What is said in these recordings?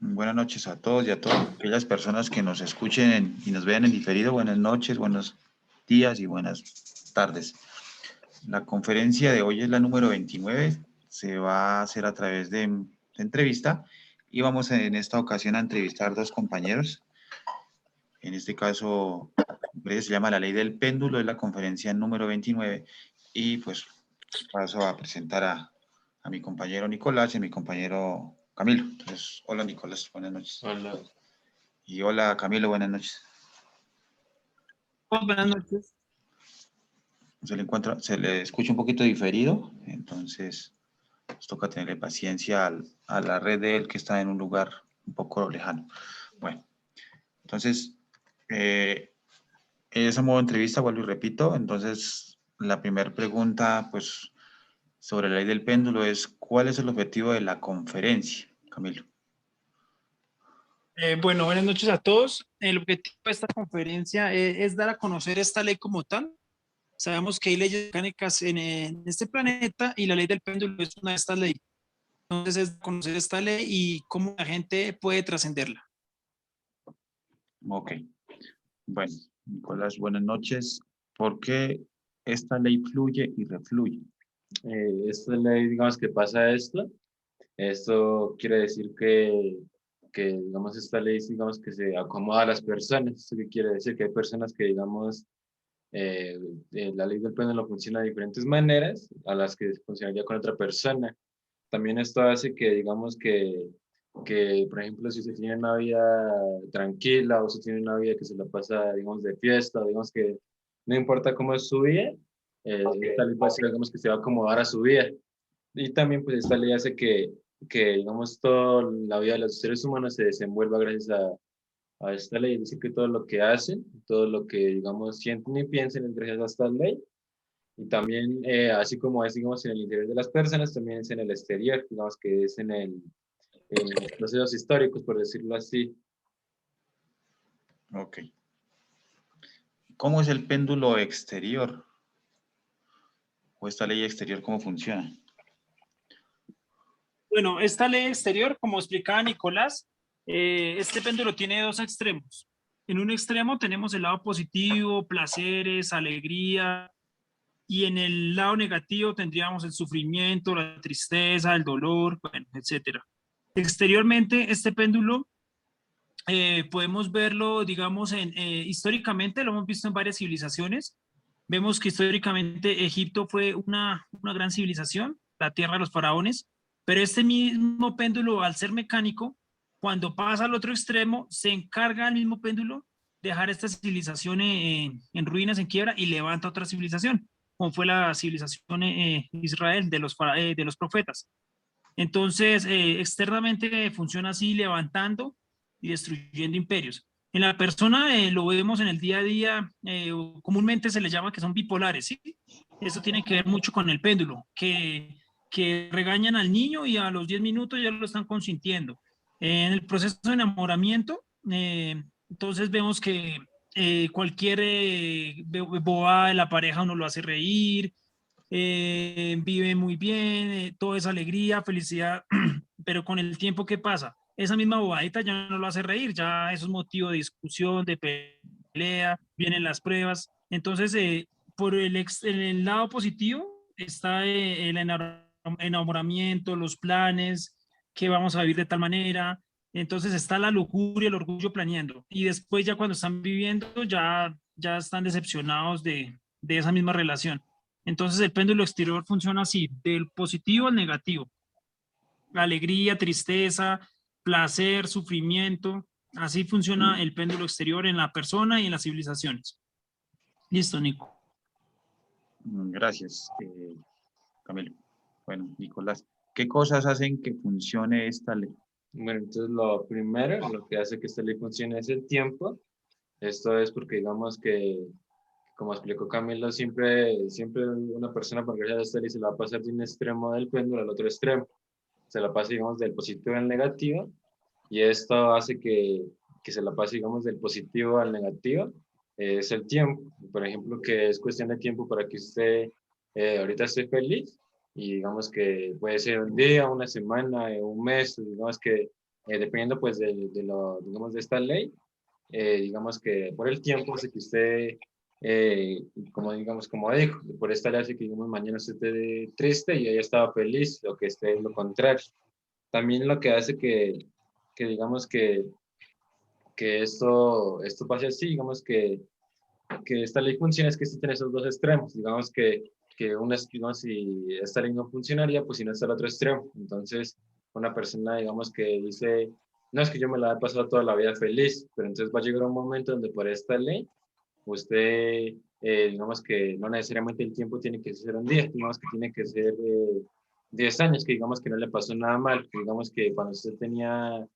Buenas noches a todos y a todas aquellas personas que nos escuchen y nos vean en diferido. Buenas noches, buenos días y buenas tardes. La conferencia de hoy es la número 29. Se va a hacer a través de entrevista y vamos en esta ocasión a entrevistar dos compañeros. En este caso, se llama La Ley del Péndulo, es la conferencia número 29 y pues paso a presentar a mi compañero Nicolás y a mi compañero Camilo. Entonces, hola Nicolás, buenas noches. Hola. Y hola Camilo, buenas noches. Buenas noches. Se le escucha un poquito diferido, entonces nos toca tenerle paciencia a la red de él que está en un lugar un poco lejano. Bueno, entonces, es a modo de entrevista, vuelvo y repito. Entonces, la primera pregunta, pues, sobre la ley del péndulo es, ¿cuál es el objetivo de la conferencia, Camilo? Bueno, buenas noches a todos. El objetivo de esta conferencia es dar a conocer esta ley como tal. Sabemos que hay leyes mecánicas en este planeta y la ley del péndulo es una de estas leyes. Entonces es conocer esta ley y cómo la gente puede trascenderla. Ok. Bueno, Nicolás, buenas noches. ¿Por qué esta ley fluye y refluye? Esta ley, digamos que pasa esto quiere decir que, digamos, esta ley, digamos, que se acomoda a las personas. ¿Esto qué quiere decir? Que hay personas que, digamos, la ley del péndulo funciona de diferentes maneras a las que funcionaría con otra persona. También esto hace que, digamos, que, por ejemplo, si usted tiene una vida tranquila o si tiene una vida que se la pasa, digamos, de fiesta, digamos que no importa cómo es su vida, esta ley va a ser, digamos, que se va a acomodar a su vida. Y también, pues, esta ley hace que digamos, toda la vida de los seres humanos se desenvuelva gracias a esta ley. Es decir, que todo lo que hacen, todo lo que, digamos, sienten y piensen es gracias a esta ley. Y también, así como es, digamos, en el interior de las personas, también es en el exterior, digamos, que es en los procesos históricos, por decirlo así. Ok. ¿Cómo es el péndulo exterior? ¿O esta ley exterior cómo funciona? Bueno, esta ley exterior, como explicaba Nicolás, este péndulo tiene dos extremos. En un extremo tenemos el lado positivo, placeres, alegría, y en el lado negativo tendríamos el sufrimiento, la tristeza, el dolor, bueno, etcétera. Exteriormente, este péndulo podemos verlo, digamos, históricamente, lo hemos visto en varias civilizaciones. Vemos que históricamente Egipto fue una gran civilización, la tierra de los faraones, pero este mismo péndulo, al ser mecánico, cuando pasa al otro extremo, se encarga el mismo péndulo de dejar esta civilización en ruinas, en quiebra, y levanta otra civilización, como fue la civilización Israel de los profetas. Entonces, externamente funciona así, levantando y destruyendo imperios. En la persona lo vemos en el día a día, comúnmente se le llama que son bipolares, ¿sí? Eso tiene que ver mucho con el péndulo, que regañan al niño y a los 10 minutos ya lo están consintiendo. En el proceso de enamoramiento, entonces vemos que cualquier bobada de la pareja uno lo hace reír, vive muy bien, todo es alegría, felicidad, pero con el tiempo, ¿qué pasa? Esa misma bobadita ya no lo hace reír, ya eso es motivo de discusión, de pelea, vienen las pruebas. Entonces, en el lado positivo está el enamoramiento, los planes, que vamos a vivir de tal manera. Entonces está la lujuria, el orgullo planeando. Y después ya cuando están viviendo, ya están decepcionados de esa misma relación. Entonces el péndulo exterior funciona así, del positivo al negativo. Alegría, tristeza, placer, sufrimiento. Así funciona el péndulo exterior en la persona y en las civilizaciones. Listo, Nico. Gracias, Camilo. Bueno, Nicolás, ¿qué cosas hacen que funcione esta ley? Bueno, entonces lo primero, lo que hace que esta ley funcione es el tiempo. Esto es porque digamos que, como explicó Camilo, siempre una persona por gracias a esta ley se la va a pasar de un extremo del péndulo al otro extremo. Se la pasa, digamos, del positivo al negativo y esto hace que se la pase, digamos, del positivo al negativo. Es el tiempo. Por ejemplo, que es cuestión de tiempo para que usted ahorita esté feliz y digamos que puede ser un día, una semana, un mes, digamos que dependiendo pues digamos, de esta ley, digamos que por el tiempo hace que usted, como digamos, como dijo, por esta ley hace que digamos, mañana usted esté triste y haya estado feliz, o que esté lo contrario. También lo que hace que digamos que esto pase así, digamos que esta ley funciona es que existen esos dos extremos, digamos que una es, digamos, si esta ley no funcionaría, pues si no está el otro extremo. Entonces, una persona, digamos, que dice, no, es que yo me la he pasado toda la vida feliz, pero entonces va a llegar un momento donde por esta ley, usted, digamos que no necesariamente el tiempo tiene que ser un día, digamos que tiene que ser 10 años, que digamos que no le pasó nada mal, que digamos que cuando usted tenía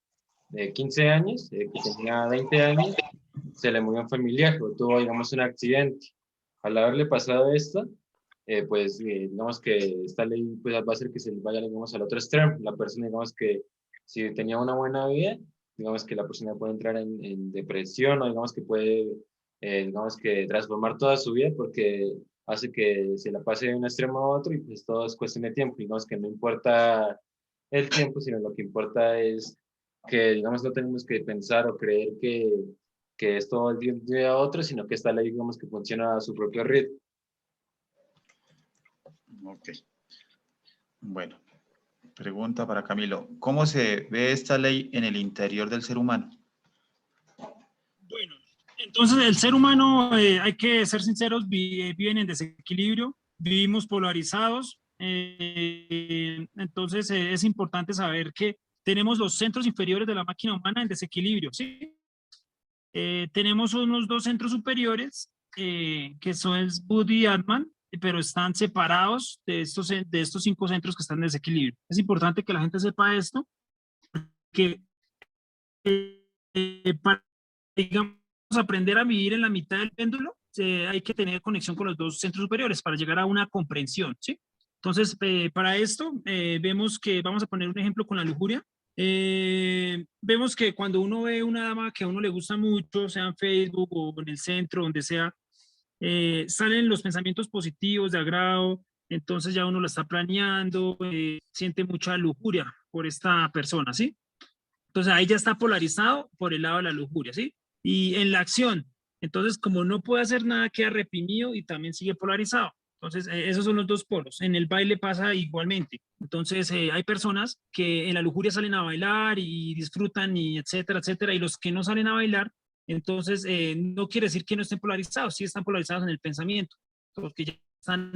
15 años, que tenía 20 años, se le murió un familiar o tuvo, digamos, un accidente. Al haberle pasado esto, pues digamos que esta ley pues, va a hacer que se vaya, digamos, al otro extremo. La persona, digamos que si tenía una buena vida, digamos que la persona puede entrar en depresión o digamos que puede, digamos que transformar toda su vida porque hace que se la pase de un extremo a otro y pues todo es cuestión de tiempo. Digamos que no importa el tiempo, sino lo que importa es que, digamos, no tenemos que pensar o creer que es todo el día de un día a otro, sino que esta ley, digamos, que funciona a su propio ritmo. Ok. Bueno, pregunta para Camilo. ¿Cómo se ve esta ley en el interior del ser humano? Bueno, entonces el ser humano, hay que ser sinceros, viven en desequilibrio, vivimos polarizados, entonces es importante saber que tenemos los centros inferiores de la máquina humana en desequilibrio, ¿sí? Tenemos unos dos centros superiores, que son el Budi y Atman, pero están separados de estos cinco centros que están en desequilibrio. Es importante que la gente sepa esto, que para, digamos, aprender a vivir en la mitad del péndulo, hay que tener conexión con los dos centros superiores para llegar a una comprensión, ¿sí? Entonces, para esto, vemos que vamos a poner un ejemplo con la lujuria. Vemos que cuando uno ve una dama que a uno le gusta mucho, sea en Facebook o en el centro, donde sea, salen los pensamientos positivos de agrado, entonces ya uno lo está planeando, siente mucha lujuria por esta persona, ¿sí? Entonces ahí ya está polarizado por el lado de la lujuria, ¿sí? Y en la acción, entonces como no puede hacer nada, queda reprimido y también sigue polarizado. Entonces esos son los dos polos. En el baile pasa igualmente. Entonces hay personas que en la lujuria salen a bailar y disfrutan y etcétera, etcétera. Y los que no salen a bailar, entonces no quiere decir que no estén polarizados, sí están polarizados en el pensamiento, porque ya están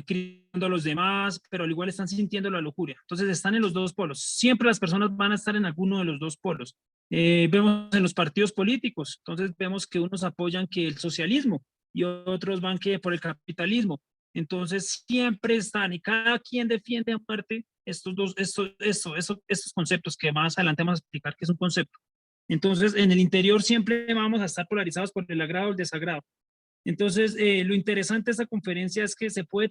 criando a los demás, pero al igual están sintiendo la lujuria. Entonces están en los dos polos. Siempre las personas van a estar en alguno de los dos polos. Vemos en los partidos políticos, entonces vemos que unos apoyan que el socialismo y otros van que por el capitalismo. Entonces siempre están y cada quien defiende a muerte estos conceptos que más adelante vamos a explicar que es un concepto. Entonces en el interior siempre vamos a estar polarizados por el agrado o el desagrado. Entonces, lo interesante de esta conferencia es que se puede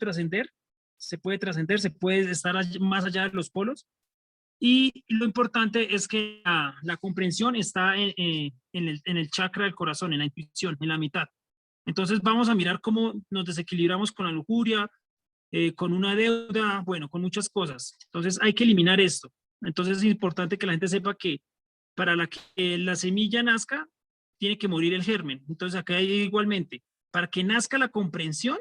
estar más allá de los polos y lo importante es que la comprensión está en el chakra del corazón, en la intuición, en la mitad. Entonces, vamos a mirar cómo nos desequilibramos con la lujuria, con una deuda, bueno, con muchas cosas. Entonces, hay que eliminar esto. Entonces, es importante que la gente sepa que para que la semilla nazca, tiene que morir el germen. Entonces, acá hay igualmente, para que nazca la comprensión,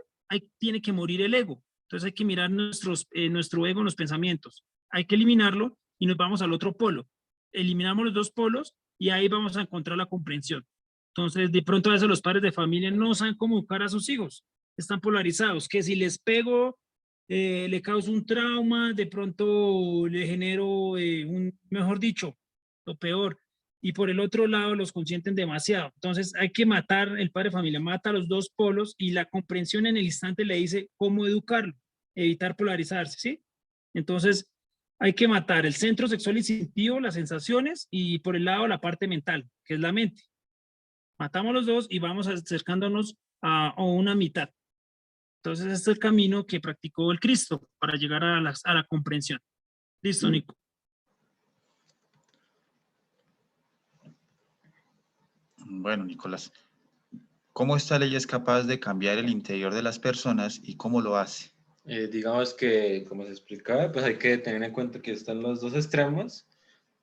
tiene que morir el ego. Entonces, hay que mirar nuestro ego en los pensamientos. Hay que eliminarlo y nos vamos al otro polo. Eliminamos los dos polos y ahí vamos a encontrar la comprensión. Entonces, de pronto a veces los padres de familia no saben cómo educar a sus hijos. Están polarizados, que si les pego, le causo un trauma, de pronto le genero mejor dicho, lo peor. Y por el otro lado los consienten demasiado. Entonces hay que matar, el padre de familia mata a los dos polos y la comprensión en el instante le dice cómo educarlo, evitar polarizarse, ¿sí? Entonces hay que matar el centro sexual instintivo, las sensaciones y por el lado la parte mental, que es la mente. Matamos los dos y vamos acercándonos a una mitad. Entonces, este es el camino que practicó el Cristo para llegar a la comprensión. Listo, Nico. Bueno, Nicolás, ¿cómo esta ley es capaz de cambiar el interior de las personas y cómo lo hace? Digamos que, como se explicaba, pues hay que tener en cuenta que están los dos extremos,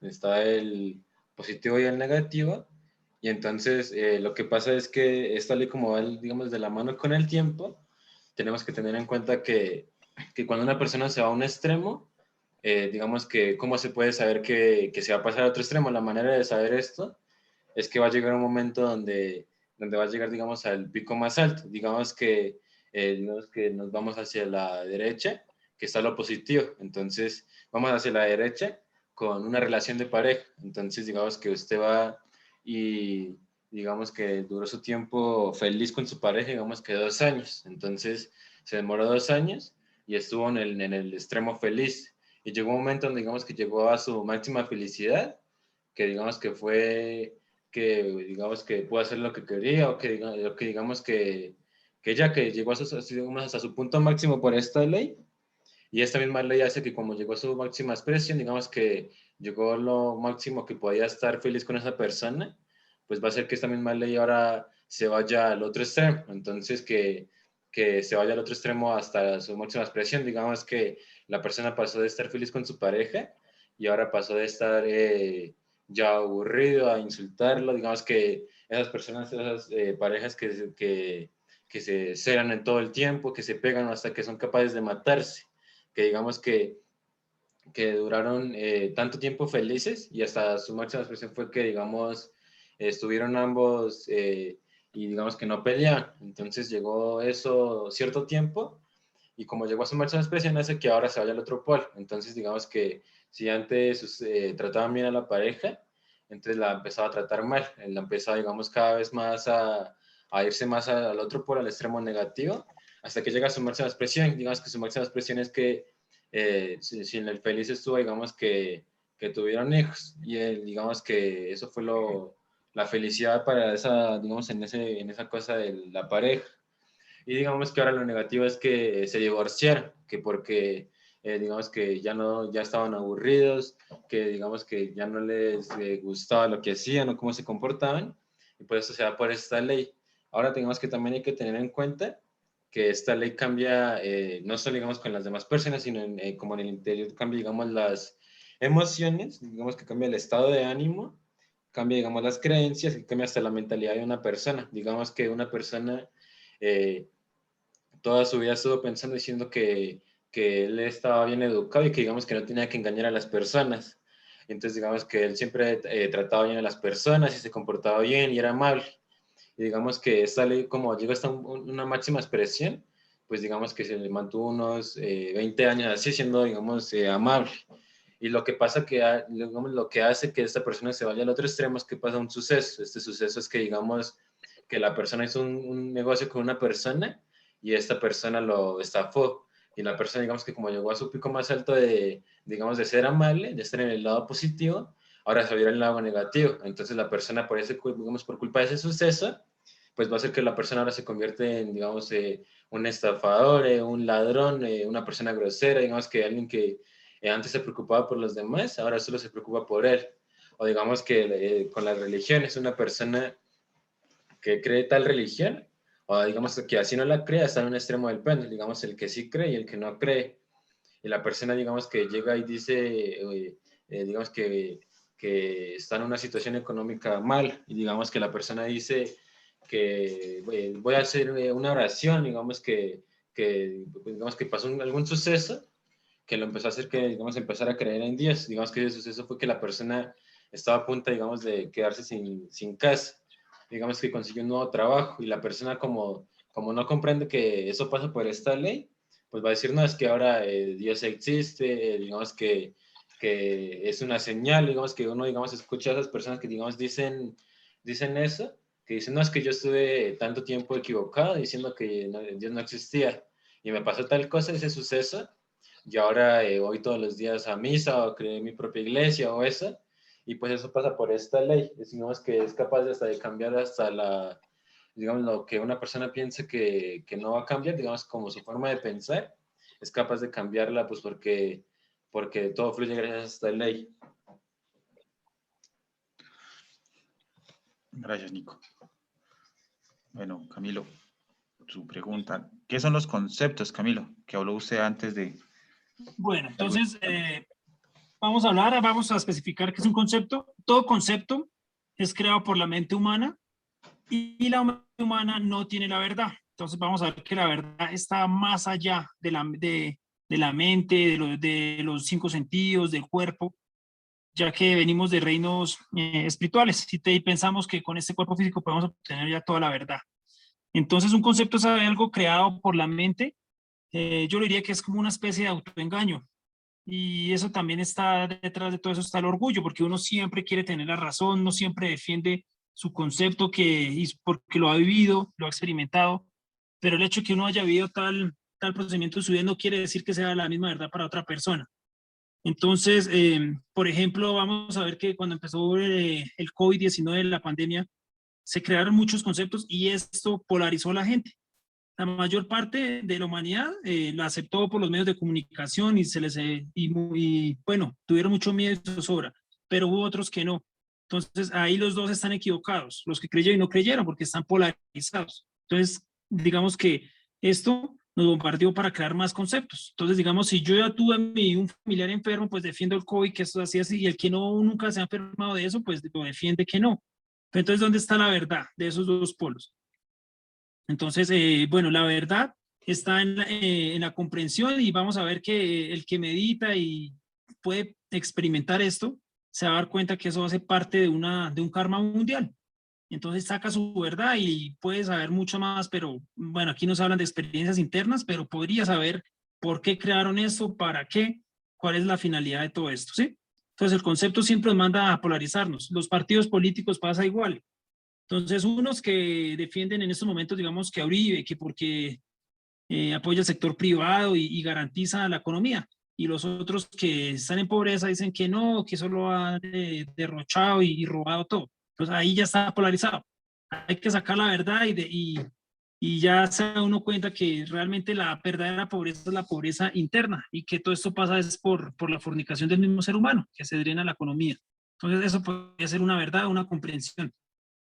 está el positivo y el negativo, y entonces lo que pasa es que esta ley como va, digamos, de la mano con el tiempo, tenemos que tener en cuenta que cuando una persona se va a un extremo, digamos que cómo se puede saber que se va a pasar a otro extremo. La manera de saber esto es que va a llegar un momento donde va a llegar, digamos, al pico más alto. Digamos que nos vamos hacia la derecha, que está lo positivo. Entonces, vamos hacia la derecha con una relación de pareja. Entonces, digamos que usted va y digamos que duró su tiempo feliz con su pareja, digamos que 2 años. Entonces, se demoró 2 años y estuvo en el extremo feliz. Y llegó un momento donde digamos que llegó a su máxima felicidad, que digamos que fue que digamos que pudo hacer lo que quería o que digamos que ya que llegó digamos, hasta su punto máximo por esta ley, y esta misma ley hace que como llegó a su máxima expresión, digamos que llegó lo máximo que podía estar feliz con esa persona, pues va a hacer que esta misma ley ahora se vaya al otro extremo. Entonces que se vaya al otro extremo hasta su máxima expresión. Digamos que la persona pasó de estar feliz con su pareja y ahora pasó de estar ya aburrido a insultarlo. Digamos que esas personas, esas parejas que se celan en todo el tiempo, que se pegan hasta que son capaces de matarse, que digamos que duraron tanto tiempo felices y hasta su máxima expresión fue que, digamos, estuvieron ambos y digamos que no peleaban. Entonces llegó eso cierto tiempo y como llegó a su máxima expresión hace que ahora se vaya al otro polo. Entonces digamos que si antes trataban bien a la pareja, entonces la empezaba a tratar mal, la empezaba, digamos, cada vez más a irse más al otro polo, al extremo negativo, hasta que llega a su máxima expresión. Digamos que su máxima expresión es que si en el feliz estuvo, digamos que tuvieron hijos y digamos que eso fue la felicidad para esa, digamos, en esa cosa de la pareja. Y digamos que ahora lo negativo es que se divorciaron, que porque digamos que ya no, ya estaban aburridos, que digamos que ya no les gustaba lo que hacían o cómo se comportaban, y por eso se va por esta ley. Ahora tenemos que también hay que tener en cuenta que esta ley cambia no solo digamos con las demás personas, sino como en el interior cambia digamos las emociones, digamos que cambia el estado de ánimo, cambia digamos las creencias y cambia hasta la mentalidad de una persona. Digamos que una persona eh, toda su vida estuvo pensando diciendo que él estaba bien educado y que digamos que no tenía que engañar a las personas. Entonces digamos que él siempre trataba bien a las personas y se comportaba bien y era amable. Y digamos que esta ley como llegó hasta una máxima expresión, pues digamos que se le mantuvo unos 20 años así siendo digamos amable. Y lo que pasa que, digamos, lo que hace que esta persona se vaya al otro extremo es que pasa un suceso. Este suceso es que, digamos, que la persona hizo un negocio con una persona y esta persona lo estafó. Y la persona, digamos que como llegó a su pico más alto digamos, de ser amable, de estar en el lado positivo, ahora se vio en el lado negativo. Entonces la persona, por ese, digamos, por culpa de ese suceso, pues va a hacer que la persona ahora se convierte en, digamos, un estafador, un ladrón, una persona grosera, digamos que alguien que antes se preocupaba por los demás, ahora solo se preocupa por él. O digamos que con la religión es una persona que cree tal religión, o digamos que así no la cree, está en un extremo del péndulo, digamos el que sí cree y el que no cree. Y la persona, digamos que llega y dice, digamos que está en una situación económica mal, y digamos que la persona dice que voy a hacer una oración, digamos que pasó algún suceso que lo empezó a hacer que, digamos, empezar a creer en Dios. Digamos que ese suceso fue que la persona estaba a punto, digamos, de quedarse sin casa. Digamos que consiguió un nuevo trabajo y la persona como no comprende que eso pasa por esta ley, pues va a decir, no, es que ahora Dios existe, digamos que es una señal, digamos que uno, digamos, escucha a esas personas que, digamos, dicen eso, que dicen, no, es que yo estuve tanto tiempo equivocado diciendo que Dios no existía y me pasó tal cosa, ese suceso, y ahora voy todos los días a misa o creé mi propia iglesia o eso, y pues eso pasa por esta ley, digamos que es capaz hasta de cambiar hasta digamos, lo que una persona piense que no va a cambiar, digamos, como su forma de pensar, es capaz de cambiarla, pues porque todo fluye gracias a esta ley. Gracias, Nico. Bueno, Camilo, su pregunta. ¿Qué son los conceptos, Camilo, que habló usted antes de... Bueno, entonces vamos a especificar qué es un concepto. Todo concepto es creado por la mente humana y la mente humana no tiene la verdad. Entonces vamos a ver que la verdad está más allá de la mente, de los cinco sentidos, del cuerpo, ya que venimos de reinos espirituales y pensamos que con este cuerpo físico podemos obtener ya toda la verdad. Entonces un concepto es algo creado por la mente. Yo le diría que es como una especie de autoengaño. Y eso también está detrás de todo eso, está el orgullo, porque uno siempre quiere tener la razón, no siempre defiende su concepto porque lo ha vivido, lo ha experimentado, pero el hecho de que uno haya vivido tal procedimiento en su vida no quiere decir que sea la misma verdad para otra persona. Entonces, por ejemplo, vamos a ver que cuando empezó el COVID-19, la pandemia, se crearon muchos conceptos y esto polarizó a la gente. La mayor parte de la humanidad la aceptó por los medios de comunicación y bueno, tuvieron mucho miedo y zozobra, pero hubo otros que no. Entonces, ahí los dos están equivocados, los que creyeron y no creyeron, porque están polarizados. Entonces, digamos que esto nos bombardeó para crear más conceptos. Entonces, digamos, si yo ya tuve un familiar enfermo, pues defiendo el COVID, que esto es así, y el que no nunca se ha enfermado de eso, pues lo defiende que no. Entonces, ¿dónde está la verdad de esos dos polos? Entonces, bueno, la verdad está en la comprensión y vamos a ver que el que medita y puede experimentar esto, se va a dar cuenta que eso hace parte de un karma mundial. Entonces saca su verdad y puede saber mucho más, pero bueno, aquí nos hablan de experiencias internas, pero podría saber por qué crearon esto, para qué, cuál es la finalidad de todo esto, ¿sí? Entonces el concepto siempre nos manda a polarizarnos. Los partidos políticos pasa igual. Entonces, unos que defienden en estos momentos, digamos, que a Uribe, que porque apoya el sector privado y garantiza la economía, y los otros que están en pobreza dicen que no, que solo ha derrochado y robado todo. Entonces, ahí ya está polarizado. Hay que sacar la verdad y ya se da uno cuenta que realmente la verdadera pobreza es la pobreza interna y que todo esto pasa es por la fornicación del mismo ser humano, que se drena la economía. Entonces, eso puede ser una verdad, una comprensión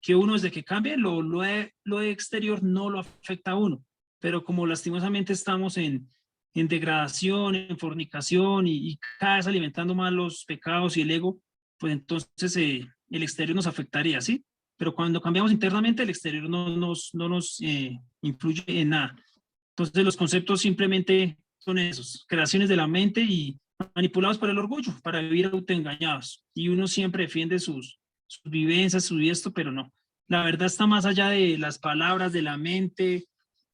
que uno desde que cambie, lo de exterior no lo afecta a uno, pero como lastimosamente estamos en degradación, en fornicación y cada vez alimentando más los pecados y el ego, pues entonces el exterior nos afectaría, ¿sí? Pero cuando cambiamos internamente, el exterior no nos influye en nada. Entonces los conceptos simplemente son esos, creaciones de la mente y manipulados por el orgullo, para vivir autoengañados. Y uno siempre defiende sus vivencias, su esto, pero no. La verdad está más allá de las palabras, de la mente.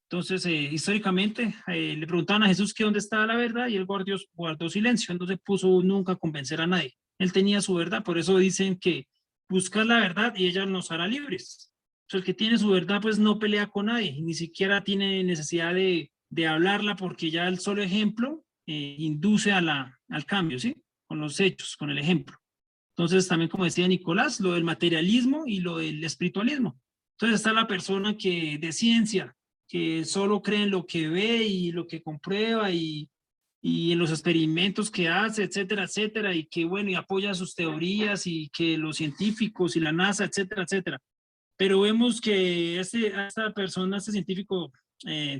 Entonces, históricamente, le preguntaban a Jesús que dónde estaba la verdad y él guardó silencio, entonces puso nunca a convencer a nadie. Él tenía su verdad, por eso dicen que buscas la verdad y ella nos hará libres. O sea, el que tiene su verdad, pues no pelea con nadie, ni siquiera tiene necesidad de hablarla, porque ya el solo ejemplo induce al cambio, ¿sí? Con los hechos, con el ejemplo. Entonces, también como decía Nicolás, lo del materialismo y lo del espiritualismo. Entonces está la persona que de ciencia, que solo cree en lo que ve y lo que comprueba y en los experimentos que hace, etcétera, etcétera, y que bueno, y apoya sus teorías y que los científicos y la NASA, etcétera, etcétera. Pero vemos que esta persona, este científico,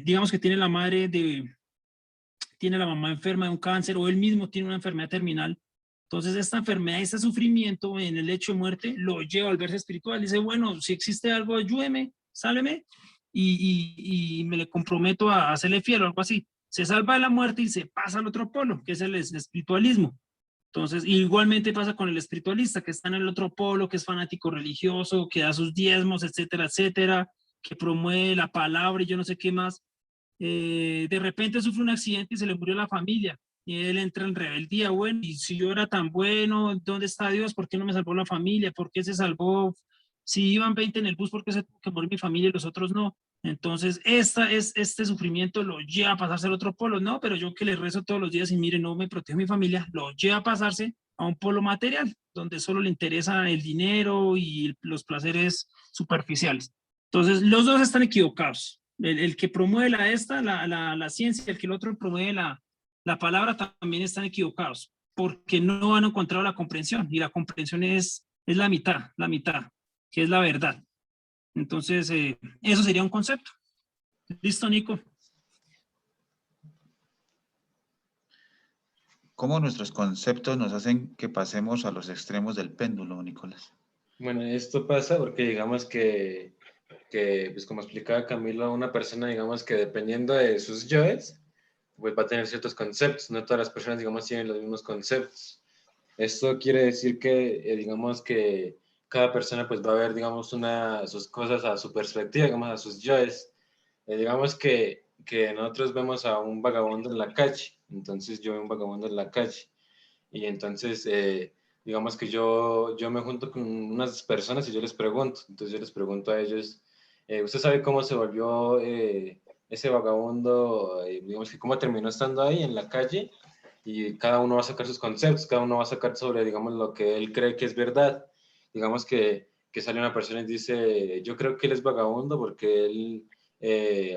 digamos que tiene la mamá enferma de un cáncer o él mismo tiene una enfermedad terminal. Entonces esta enfermedad, este sufrimiento en el lecho de muerte lo lleva al verse espiritual. Dice, bueno, si existe algo, ayúdeme, sálveme y me le comprometo a hacerle fiel o algo así. Se salva de la muerte y se pasa al otro polo, que es el espiritualismo. Entonces, igualmente pasa con el espiritualista, que está en el otro polo, que es fanático religioso, que da sus diezmos, etcétera, etcétera, que promueve la palabra y yo no sé qué más. De repente sufre un accidente y se le murió la familia. Y él entra en rebeldía, bueno, y si yo era tan bueno, ¿dónde está Dios? ¿Por qué no me salvó la familia? ¿Por qué se salvó? Si iban 20 en el bus, ¿por qué se tuvo que morir mi familia y los otros no? Entonces, este sufrimiento lo lleva a pasarse al otro polo. No, pero yo que le rezo todos los días y mire, no me protege mi familia, lo lleva a pasarse a un polo material, donde solo le interesa el dinero y los placeres superficiales. Entonces, los dos están equivocados. El que promueve la ciencia, el que el otro promueve la palabra, también están equivocados, porque no han encontrado la comprensión, y la comprensión es la mitad, que es la verdad. Entonces, eso sería un concepto. Listo, Nico. ¿Cómo nuestros conceptos nos hacen que pasemos a los extremos del péndulo, Nicolás? Bueno, esto pasa porque digamos que, pues como explicaba Camilo, una persona, digamos que dependiendo de sus yoes, pues va a tener ciertos conceptos. No todas las personas, digamos, tienen los mismos conceptos. Esto quiere decir que, digamos que cada persona pues va a ver, digamos, sus cosas a su perspectiva, digamos, a sus yoes. Digamos que nosotros vemos a un vagabundo en la calle, entonces yo veo un vagabundo en la calle y entonces digamos que yo me junto con unas personas y yo les pregunto, entonces yo les pregunto a ellos, ¿usted sabe cómo se volvió ese vagabundo, digamos que cómo terminó estando ahí en la calle? Y cada uno va a sacar sus conceptos, cada uno va a sacar sobre, digamos, lo que él cree que es verdad. Digamos que sale una persona y dice, yo creo que él es vagabundo porque él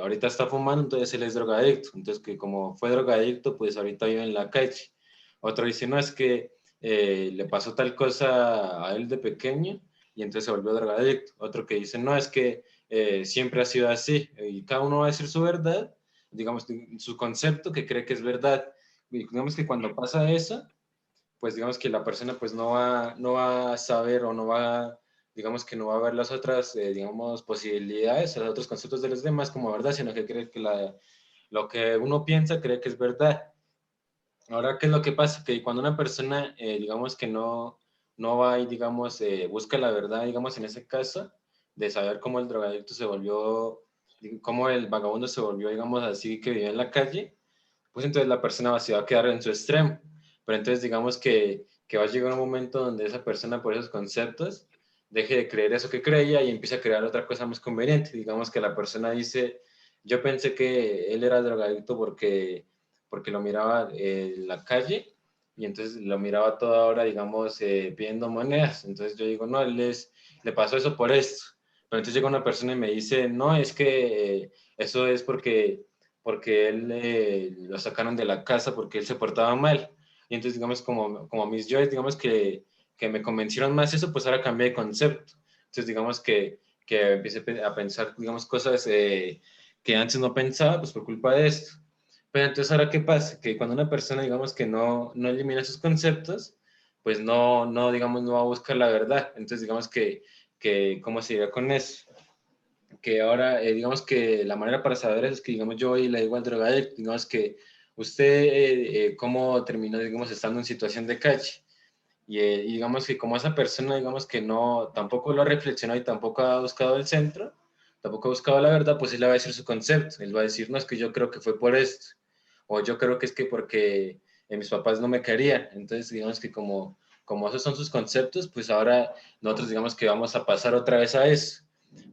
ahorita está fumando, entonces él es drogadicto. Entonces que como fue drogadicto, pues ahorita vive en la calle. Otro dice, no, es que le pasó tal cosa a él de pequeño y entonces se volvió drogadicto. Otro que dice, no, es que siempre ha sido así. Y cada uno va a decir su verdad, digamos, su concepto que cree que es verdad. Y digamos que cuando pasa eso, pues digamos que la persona pues no va a saber o no va, digamos que no va a ver las otras, digamos, posibilidades, los otros conceptos de los demás como verdad, sino que cree que lo que uno piensa cree que es verdad. Ahora, ¿qué es lo que pasa? Que cuando una persona, digamos que no va y, digamos, busca la verdad, digamos, en ese caso, de saber cómo el drogadicto se volvió, cómo el vagabundo se volvió, digamos, así que vivía en la calle, pues entonces la persona se va a quedar en su extremo. Pero entonces digamos que va a llegar un momento donde esa persona por esos conceptos deje de creer eso que creía y empieza a crear otra cosa más conveniente. Digamos que la persona dice, yo pensé que él era drogadicto porque lo miraba en la calle y entonces lo miraba toda hora, digamos, pidiendo monedas. Entonces yo digo, no, le pasó eso por esto. Pero entonces llega una persona y me dice, no, es que eso es porque él lo sacaron de la casa porque él se portaba mal. Y entonces, digamos, como mis yoes, digamos que me convencieron más eso, pues ahora cambié de concepto. Entonces, digamos que empecé a pensar, digamos, cosas que antes no pensaba, pues por culpa de esto. Pero entonces, ¿ahora qué pasa? Que cuando una persona, digamos, que no elimina sus conceptos, pues digamos, no va a buscar la verdad. Entonces, digamos ¿cómo se irá con eso? Que ahora, digamos que la manera para saber eso es que, digamos, yo voy y le digo al drogadicto, digamos que usted, cómo terminó, digamos, estando en situación de calle. Y digamos que como esa persona, digamos que no, tampoco lo ha reflexionado y tampoco ha buscado el centro, tampoco ha buscado la verdad, pues él le va a decir su concepto. Él va a decir, no, es que yo creo que fue por esto. O yo creo que es que porque mis papás no me querían. Entonces, digamos que como esos son sus conceptos, pues ahora nosotros digamos que vamos a pasar otra vez a eso.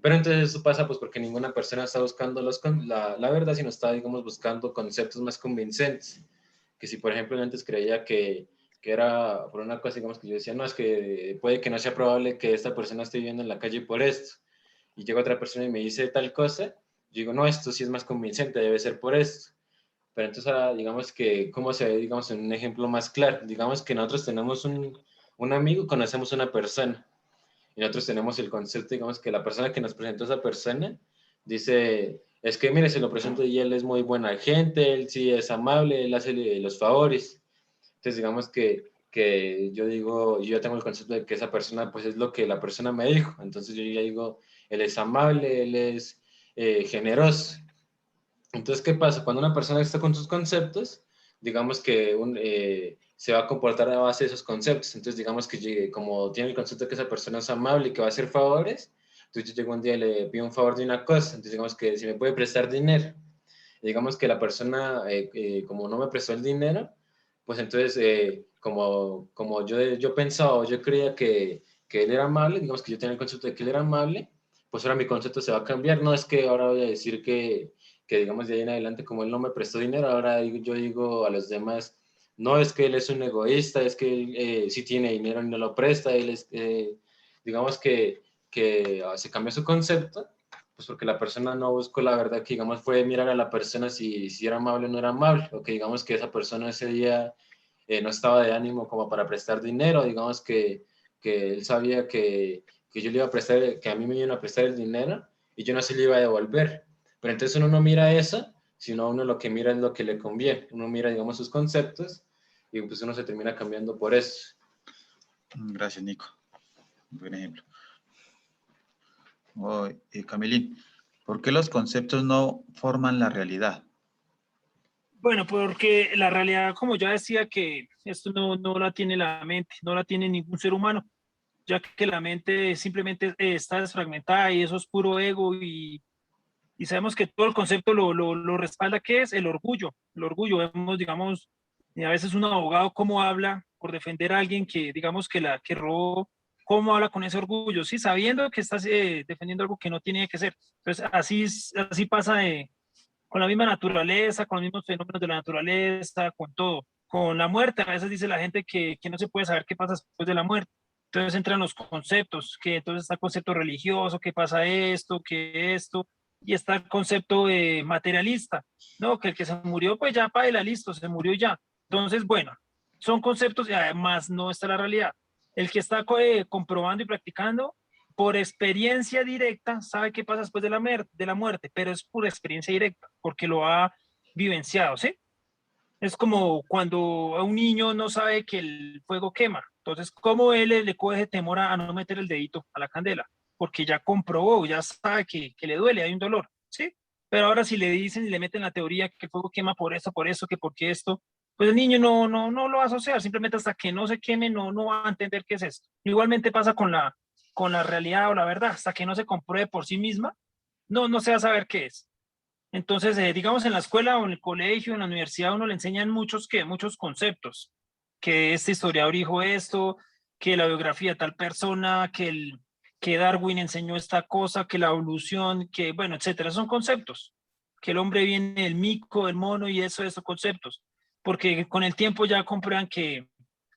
Pero entonces eso pasa pues porque ninguna persona está buscando la verdad, sino está, digamos, buscando conceptos más convincentes. Que si, por ejemplo, yo antes creía que era por una cosa, digamos, que yo decía, no, es que puede que no sea probable que esta persona esté viviendo en la calle por esto. Y llega otra persona y me dice tal cosa, yo digo, no, esto sí es más convincente, debe ser por esto. Pero entonces ahora, digamos que, ¿cómo se ve, digamos, en un ejemplo más claro? Digamos que nosotros tenemos un amigo, conocemos una persona y nosotros tenemos el concepto, digamos, que la persona que nos presentó a esa persona dice, es que mire, se lo presento y él es muy buena gente, él sí es amable, él hace los favores. Entonces, digamos que yo digo, yo ya tengo el concepto de que esa persona, pues es lo que la persona me dijo. Entonces yo ya digo, él es amable, él es generoso. Entonces, ¿qué pasa? Cuando una persona está con sus conceptos, digamos que se va a comportar a base de esos conceptos. Entonces, digamos que como tiene el concepto de que esa persona es amable y que va a hacer favores, entonces yo llego un día y le pido un favor de una cosa, entonces digamos que si me puede prestar dinero, digamos que la persona, como no me prestó el dinero, pues entonces, como yo pensaba o yo creía que él era amable, digamos que yo tenía el concepto de que él era amable, pues ahora mi concepto se va a cambiar. No es que ahora voy a decir que digamos, de ahí en adelante, como él no me prestó dinero, ahora yo digo a los demás, no es que él es un egoísta, es que él sí tiene dinero y no lo presta, él es, digamos que se cambió su concepto pues porque la persona no buscó la verdad, que digamos fue mirar a la persona si era amable o no era amable, o que digamos que esa persona ese día no estaba de ánimo como para prestar dinero, digamos que él sabía que yo le iba a prestar, que a mí me iban a prestar el dinero y yo no se le iba a devolver. Pero entonces uno no mira eso, sino uno lo que mira es lo que le conviene. Uno mira, digamos, sus conceptos y pues uno se termina cambiando por eso. Gracias, Nico. Buen ejemplo. Oh, Camilín, ¿por qué los conceptos no forman la realidad? Bueno, porque la realidad, como ya decía, que esto no la tiene la mente, no la tiene ningún ser humano, ya que la mente simplemente está desfragmentada y eso es puro ego y sabemos que todo el concepto lo respalda, ¿qué es? El orgullo. El orgullo, vemos, digamos, y a veces un abogado cómo habla por defender a alguien que, digamos, que robó, cómo habla con ese orgullo, sí, sabiendo que estás defendiendo algo que no tiene que ser. Entonces, así pasa con la misma naturaleza, con los mismos fenómenos de la naturaleza, con todo. Con la muerte, a veces dice la gente que no se puede saber qué pasa después de la muerte. Entonces entran los conceptos, que entonces está el concepto religioso, qué pasa esto, qué esto, y está el concepto materialista, ¿no? Que el que se murió, pues ya paila, listo, se murió ya. Entonces, bueno, son conceptos y además no está la realidad. El que está comprobando y practicando, por experiencia directa, sabe qué pasa después de la muerte, pero es por experiencia directa, porque lo ha vivenciado, ¿sí? Es como cuando a un niño no sabe que el fuego quema. Entonces, ¿cómo él le coge temor a no meter el dedito a la candela? Porque ya comprobó, ya sabe que le duele, hay un dolor, ¿sí? Pero ahora si le dicen y le meten la teoría que el fuego quema por eso, que porque esto, pues el niño no lo va a asociar, simplemente hasta que no se queme no va a entender qué es esto. Igualmente pasa con la realidad o la verdad, hasta que no se compruebe por sí misma, no se va a saber qué es. Entonces, digamos, en la escuela o en el colegio, en la universidad, a uno le enseñan muchos conceptos, que este historiador dijo esto, que la biografía de tal persona, que Darwin enseñó esta cosa, que la evolución, que, bueno, etcétera. Son conceptos, que el hombre viene del mico, del mono y esos conceptos, porque con el tiempo ya comprueban que,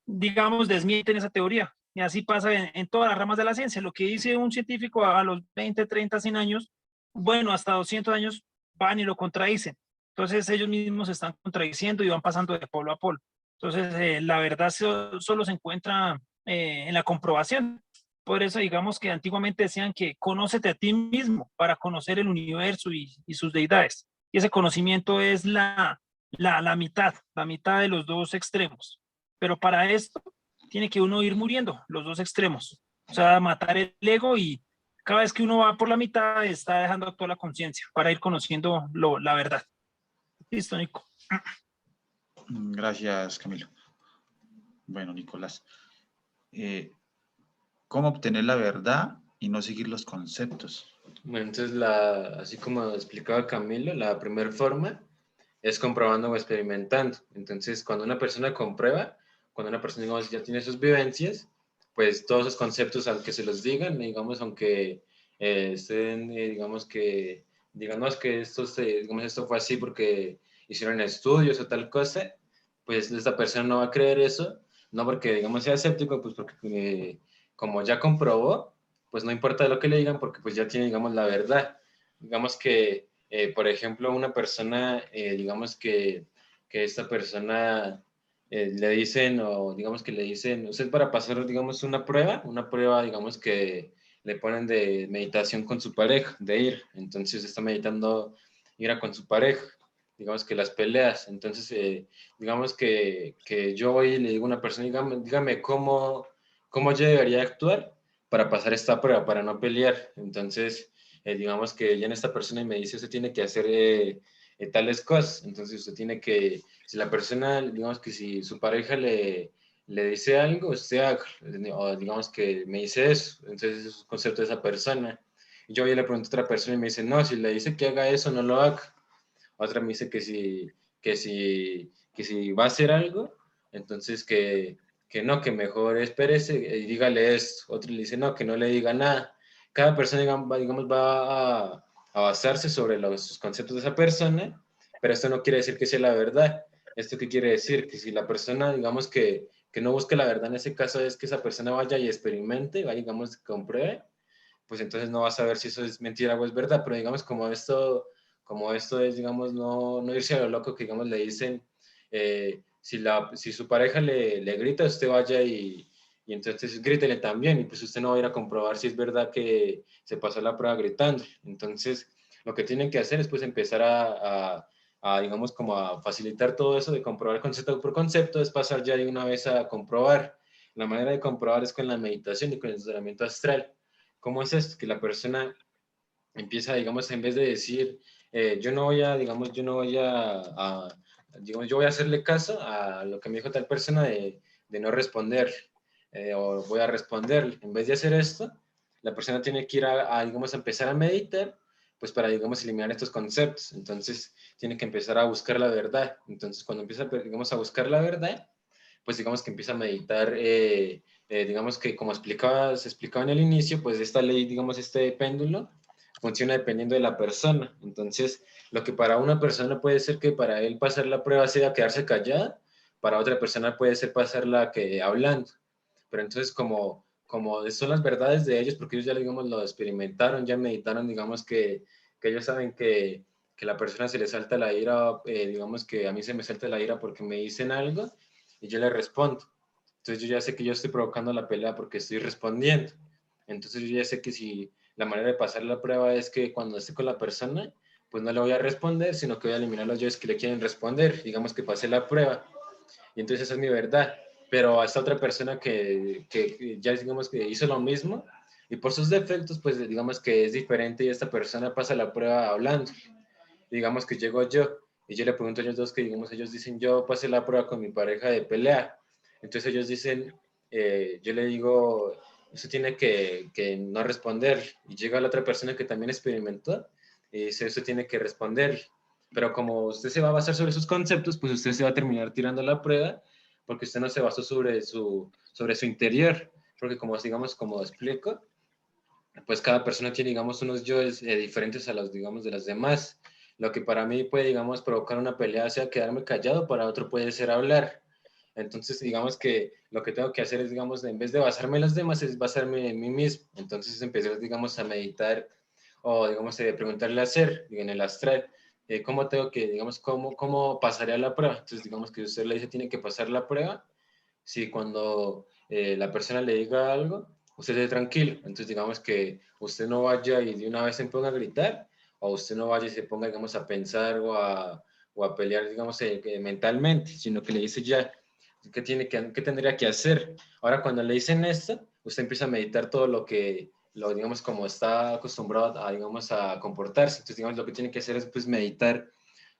digamos, desmienten esa teoría. Y así pasa en todas las ramas de la ciencia. Lo que dice un científico a los 20, 30, 100 años, bueno, hasta 200 años, van y lo contradicen. Entonces ellos mismos se están contradiciendo y van pasando de polo a polo. Entonces la verdad solo se encuentra en la comprobación. Por eso digamos que antiguamente decían que conócete a ti mismo para conocer el universo y sus deidades. Y ese conocimiento es la mitad de los dos extremos. Pero para esto tiene que uno ir muriendo, los dos extremos. O sea, matar el ego y cada vez que uno va por la mitad está dejando actuar la conciencia para ir conociendo la verdad. Listo, Nico. Gracias, Camilo. Bueno, Nicolás, ¿cómo obtener la verdad y no seguir los conceptos? Bueno, entonces, así como explicaba Camilo, la primera forma es comprobando o experimentando. Entonces, cuando una persona comprueba, cuando una persona, digamos, ya tiene sus vivencias, pues todos esos conceptos, al que se los digan, digamos, aunque estén, digamos que, digamos que digamos, esto fue así porque hicieron estudios o tal cosa, pues esta persona no va a creer eso, no porque, digamos, sea escéptico, pues porque como ya comprobó, pues no importa lo que le digan porque pues ya tiene, digamos, la verdad. Digamos que por ejemplo, una persona, digamos que esta persona le dicen, o digamos que le dicen, usted para pasar, digamos, una prueba, digamos que le ponen de meditación con su pareja, de ir. Entonces está meditando ir a con su pareja, digamos que las peleas. Entonces, digamos que yo voy y le digo a una persona, dígame cómo yo debería actuar para pasar esta prueba, para no pelear. Entonces, digamos que viene esta persona y me dice, usted tiene que hacer tales cosas. Entonces usted tiene que, si la persona, digamos que si su pareja le dice algo, usted haga, o digamos que me dice eso. Entonces es un concepto de esa persona. Y yo le pregunto a otra persona y me dice, no, si le dice que haga eso, no lo haga. Otra me dice que si va a hacer algo, entonces que no, que mejor espérese y dígale esto. Otro le dice, no, que no le diga nada. Cada persona, digamos, va a basarse sobre los conceptos de esa persona, pero esto no quiere decir que sea la verdad. ¿Esto qué quiere decir? Que si la persona, digamos, que no busque la verdad, en ese caso es que esa persona vaya y experimente, vaya, digamos, compruebe, pues entonces no va a saber si eso es mentira o es verdad, pero digamos, como esto es, digamos, no irse a lo loco, que digamos le dicen, si su pareja le grita, usted vaya y entonces grítele también, y pues usted no va a ir a comprobar si es verdad que se pasó la prueba gritando. Entonces, lo que tienen que hacer es pues empezar a, digamos, como a facilitar todo eso de comprobar concepto por concepto, es pasar ya de una vez a comprobar. La manera de comprobar es con la meditación y con el entrenamiento astral. ¿Cómo es esto? Que la persona empieza, digamos, en vez de decir, yo no voy a, digamos, yo no voy digamos, yo voy a hacerle caso a lo que me dijo tal persona de no responder, o voy a responder. En vez de hacer esto, la persona tiene que ir digamos, a empezar a meditar, pues para, digamos, eliminar estos conceptos. Entonces, tiene que empezar a buscar la verdad. Entonces, cuando empieza, digamos, a buscar la verdad, pues digamos que empieza a meditar, digamos que como se explicaba en el inicio, pues esta ley, digamos, este péndulo, funciona dependiendo de la persona. Entonces, lo que para una persona puede ser que para él pasar la prueba sea quedarse callada, para otra persona puede ser pasarla que hablando. Pero entonces, como son las verdades de ellos, porque ellos ya, digamos, lo experimentaron, ya meditaron, digamos, que ellos saben que la persona se le salta la ira, digamos que a mí se me salta la ira porque me dicen algo y yo le respondo. Entonces yo ya sé que yo estoy provocando la pelea porque estoy respondiendo. Entonces yo ya sé que si la manera de pasar la prueba es que cuando esté con la persona, pues no le voy a responder, sino que voy a eliminar los yo que le quieren responder. Digamos que pasé la prueba. Y entonces esa es mi verdad. Pero a esta otra persona que ya digamos que hizo lo mismo y por sus defectos, pues digamos que es diferente y esta persona pasa la prueba hablando. Digamos que llego yo y yo le pregunto a ellos dos que, digamos, ellos dicen, yo pasé la prueba con mi pareja de pelea. Entonces ellos dicen, yo le digo, eso tiene que no responder. Y llega la otra persona que también experimentó y dice, eso tiene que responder. Pero como usted se va a basar sobre sus conceptos, pues usted se va a terminar tirando la prueba porque usted no se basó sobre su interior. Porque como, digamos, como explico, pues cada persona tiene, digamos, unos yoes diferentes a los, digamos, de las demás. Lo que para mí puede, digamos, provocar una pelea, sea quedarme callado, para otro puede ser hablar. Entonces, digamos que lo que tengo que hacer es, digamos, en vez de basarme en los demás, es basarme en mí mismo. Entonces, empezar, digamos, a meditar o, digamos, preguntarle a hacer, en el astral, cómo tengo que, digamos, cómo pasaría la prueba. Entonces, digamos que usted le dice, tiene que pasar la prueba. Si cuando la persona le diga algo, usted esté tranquilo. Entonces, digamos que usted no vaya y de una vez se ponga a gritar, o usted no vaya y se ponga, digamos, a pensar o a pelear, digamos, mentalmente, sino que le dice ya qué tendría que hacer. Ahora, cuando le dicen esto, usted empieza a meditar todo digamos, como está acostumbrado a, digamos, a comportarse. Entonces, digamos, lo que tiene que hacer es, pues, meditar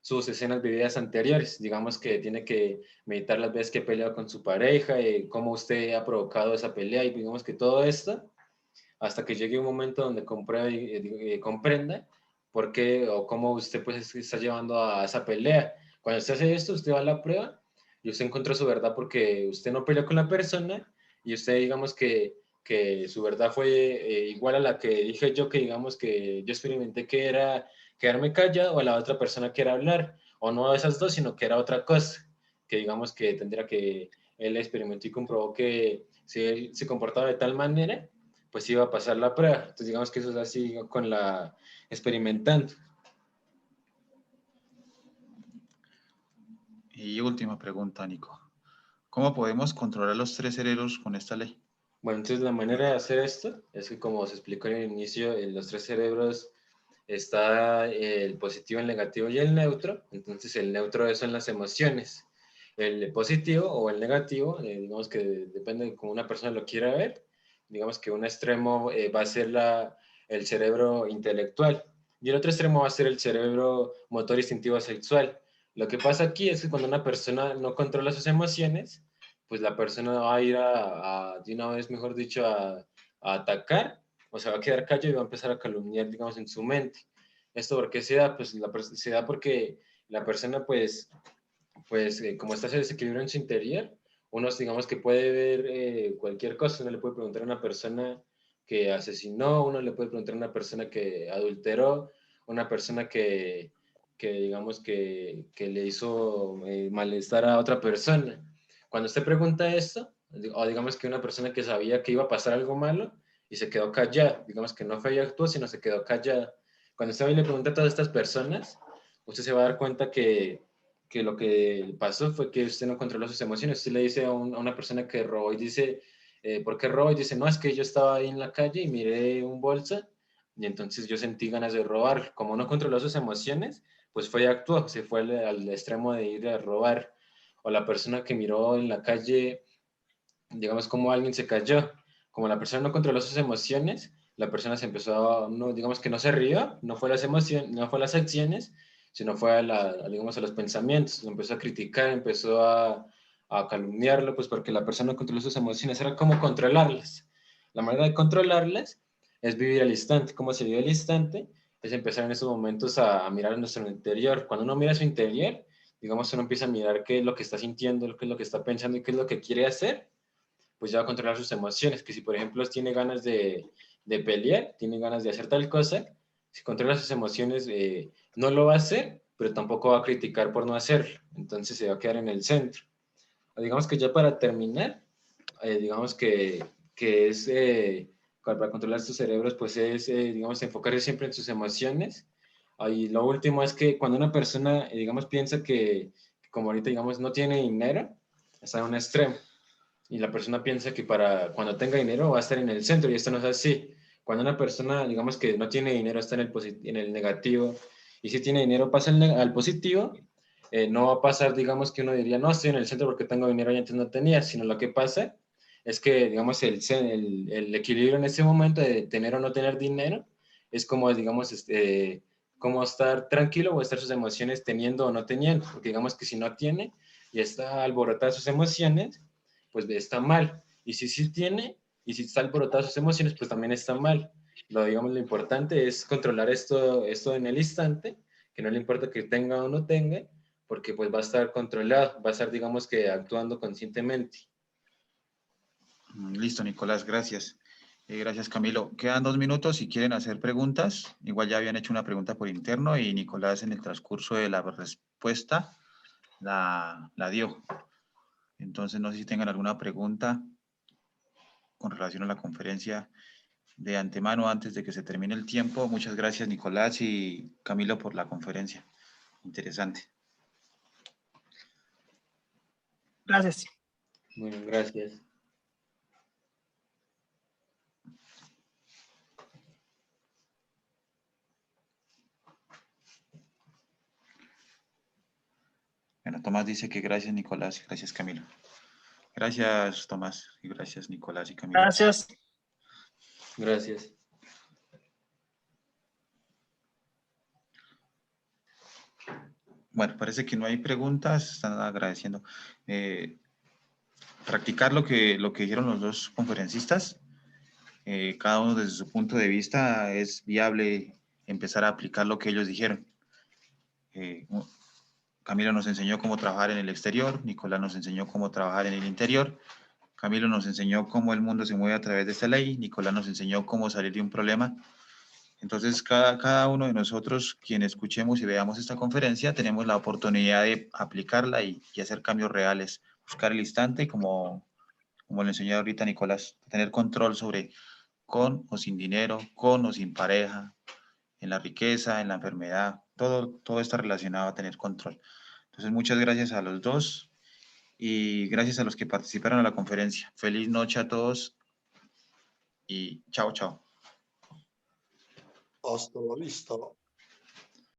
sus escenas vividas anteriores. Digamos que tiene que meditar las veces que ha peleado con su pareja, cómo usted ha provocado esa pelea y digamos que todo esto hasta que llegue un momento donde comprenda por qué o cómo usted pues está llevando a esa pelea. Cuando usted hace esto, usted va a la prueba y usted encontró su verdad porque usted no peleó con la persona y usted digamos que su verdad fue igual a la que dije yo, que digamos que yo experimenté que era quedarme callado o a la otra persona que era hablar, o no esas dos, sino que era otra cosa, que digamos que tendría que él experimentó y comprobó que si él se comportaba de tal manera, pues iba a pasar la prueba. Entonces digamos que eso es así con la experimentando. Y última pregunta, Nico. ¿Cómo podemos controlar los tres cerebros con esta ley? Bueno, entonces la manera de hacer esto es que como se explicó en el inicio, en los tres cerebros está el positivo, el negativo y el neutro. Entonces el neutro son las emociones. El positivo o el negativo, digamos que depende de cómo una persona lo quiera ver. Digamos que un extremo va a ser el cerebro intelectual y el otro extremo va a ser el cerebro motor instintivo sexual. Lo que pasa aquí es que cuando una persona no controla sus emociones, pues la persona va a ir de una vez, mejor dicho, a atacar, o se va a quedar callado y va a empezar a calumniar, digamos, en su mente. ¿Esto por qué se da? Pues se da porque la persona, pues como está ese desequilibrio en su interior, uno, digamos, que puede ver cualquier cosa. Uno le puede preguntar a una persona que asesinó, uno le puede preguntar a una persona que adulteró, una persona digamos, que le hizo malestar a otra persona. Cuando usted pregunta esto, o digamos que una persona que sabía que iba a pasar algo malo y se quedó callada, digamos que no fue y actuó, sino se quedó callada. Cuando usted le pregunta a todas estas personas, usted se va a dar cuenta que lo que pasó fue que usted no controló sus emociones. Usted le dice a una persona que robó y dice, ¿por qué robó? Y dice, no, es que yo estaba ahí en la calle y miré un bolsa y entonces yo sentí ganas de robar. Como no controló sus emociones, pues fue y actuó, se fue al extremo de ir a robar. O la persona que miró en la calle, digamos, como alguien se cayó. Como la persona no controló sus emociones, la persona se empezó a, no, digamos que no se rió, no fue las emociones, no fue las acciones, sino fue digamos, a los pensamientos. Lo empezó a criticar, empezó a calumniarlo, pues porque la persona no controló sus emociones. Era como controlarlas. La manera de controlarlas es vivir al instante. ¿Cómo se vive al instante? Es empezar en esos momentos a mirar a nuestro interior. Cuando uno mira a su interior, digamos, uno empieza a mirar qué es lo que está sintiendo, qué es lo que está pensando y qué es lo que quiere hacer, pues ya va a controlar sus emociones. Que si, por ejemplo, tiene ganas de pelear, tiene ganas de hacer tal cosa, si controla sus emociones, no lo va a hacer, pero tampoco va a criticar por no hacerlo. Entonces se va a quedar en el centro. Digamos que ya para terminar, digamos que es, para controlar sus cerebros, pues es, digamos, enfocarse siempre en sus emociones. Y lo último es que cuando una persona, digamos, piensa que, como ahorita, digamos, no tiene dinero, está en un extremo. Y la persona piensa que para cuando tenga dinero va a estar en el centro, y esto no es así. Cuando una persona, digamos, que no tiene dinero, está en el negativo, y si tiene dinero pasa al positivo, no va a pasar, digamos, que uno diría, no, estoy en el centro porque tengo dinero y antes no tenía, sino lo que pasa es que, digamos, el equilibrio en ese momento de tener o no tener dinero es como, digamos, como estar tranquilo o estar sus emociones teniendo o no teniendo, porque digamos que si no tiene y está alborotada sus emociones, pues está mal. Y si sí tiene, y si está alborotado sus emociones, pues también está mal. Digamos, lo importante es controlar esto en el instante, que no le importa que tenga o no tenga, porque pues va a estar controlado, va a estar, digamos, que actuando conscientemente. Listo, Nicolás, gracias. Gracias, Camilo. Quedan 2 minutos si quieren hacer preguntas. Igual ya habían hecho una pregunta por interno y Nicolás en el transcurso de la respuesta la dio. Entonces, no sé si tengan alguna pregunta con relación a la conferencia de antemano antes de que se termine el tiempo. Muchas gracias, Nicolás y Camilo, por la conferencia. Interesante. Gracias. Bueno, gracias. Bueno, Tomás dice que gracias, Nicolás, y gracias, Camilo. Gracias, Tomás, y gracias, Nicolás y Camilo. Gracias. Gracias. Bueno, parece que no hay preguntas, están agradeciendo. Practicar lo que dijeron los dos conferencistas, cada uno desde su punto de vista es viable empezar a aplicar lo que ellos dijeron. Camilo nos enseñó cómo trabajar en el exterior, Nicolás nos enseñó cómo trabajar en el interior, Camilo nos enseñó cómo el mundo se mueve a través de esta ley, Nicolás nos enseñó cómo salir de un problema. Entonces, cada uno de nosotros, quien escuchemos y veamos esta conferencia, tenemos la oportunidad de aplicarla y hacer cambios reales, buscar el instante, como le enseñó ahorita Nicolás, tener control sobre con o sin dinero, con o sin pareja, en la riqueza, en la enfermedad, todo está relacionado a tener control. Entonces, muchas gracias a los dos y gracias a los que participaron en la conferencia. Feliz noche a todos y chao, chao. Hasta la vista.